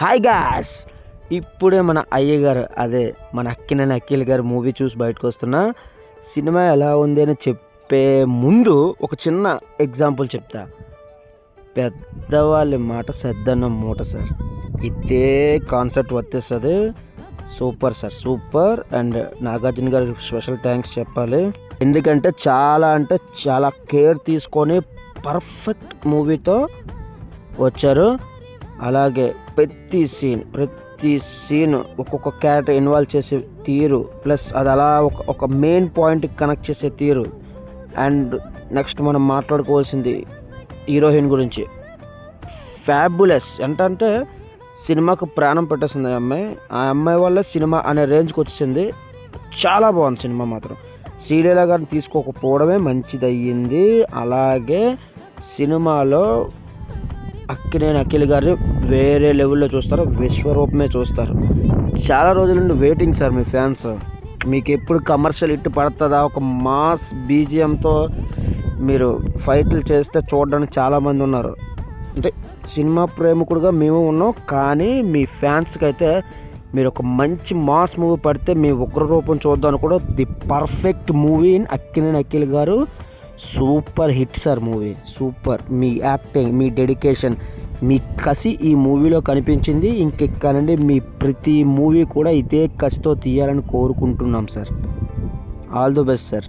Hi guys, ఇప్పుడే మన అయ్యగారు అదే మన అక్కినేని అఖిల్ గారు మూవీ చూసి బయటకు వస్తున్నా. సినిమా ఎలా ఉంది అని చెప్పే ముందు ఒక చిన్న ఎగ్జాంపుల్ చెప్తా. పెద్దవాళ్ళ మాట సద్దన్న మూట సార్, ఇదే కాన్సెప్ట్ వర్తిస్తుంది. Super sir, super. And Nagarjuna గారికి స్పెషల్ థ్యాంక్స్ చెప్పాలి, ఎందుకంటే చాలా కేర్ తీసుకొని పర్ఫెక్ట్ మూవీతో వచ్చారు. అలాగే ప్రతి సీన్ ఒక్కొక్క క్యారెక్టర్ ఇన్వాల్వ్ చేసే తీరు, ప్లస్ అది అలా ఒక మెయిన్ పాయింట్ కనెక్ట్ చేసే తీరు. అండ్ నెక్స్ట్ మనం మాట్లాడుకోవాల్సింది హీరోయిన్ గురించి. ఫ్యాబులస్. ఏంటంటే సినిమాకు ప్రాణం పెట్టేసింది ఆ అమ్మాయి వల్ల సినిమా అనే రేంజ్కి వచ్చింది. చాలా బాగుంది సినిమా మాత్రం. శ్రీలీల గారిని తీసుకోకపోవడమే మంచిదయ్యింది. అలాగే సినిమాలో అక్కినేని అఖిల్ గారిని వేరే లెవెల్లో చూస్తారు, విశ్వరూపమే చూస్తారు. చాలా రోజుల నుండి వెయిటింగ్ సార్ మీ ఫ్యాన్స్. మీకు ఎప్పుడు కమర్షియల్ హిట్ పడుతుందా, ఒక మాస్ బీజిఎంతో మీరు ఫైట్లు చేస్తే చూడడానికి చాలామంది ఉన్నారు. అంటే సినిమా ప్రేమికుడుగా మేము ఉన్నాం, కానీ మీ ఫ్యాన్స్కి అయితే మీరు ఒక మంచి మాస్ మూవీ పడితే మీ ఉగ్రరూపం చూద్దాం కూడా the perfect movie in Akkineni Akhil గారు. Super hit sir movie, super. మీ యాక్టింగ్, మీ డెడికేషన్, మీ కసి ఈ మూవీలో కనిపించింది. ఇంకెక్కనండి మీ ప్రతి మూవీ కూడా ఇదే కసితో తీయాలని కోరుకుంటున్నాం sir. All the best sir.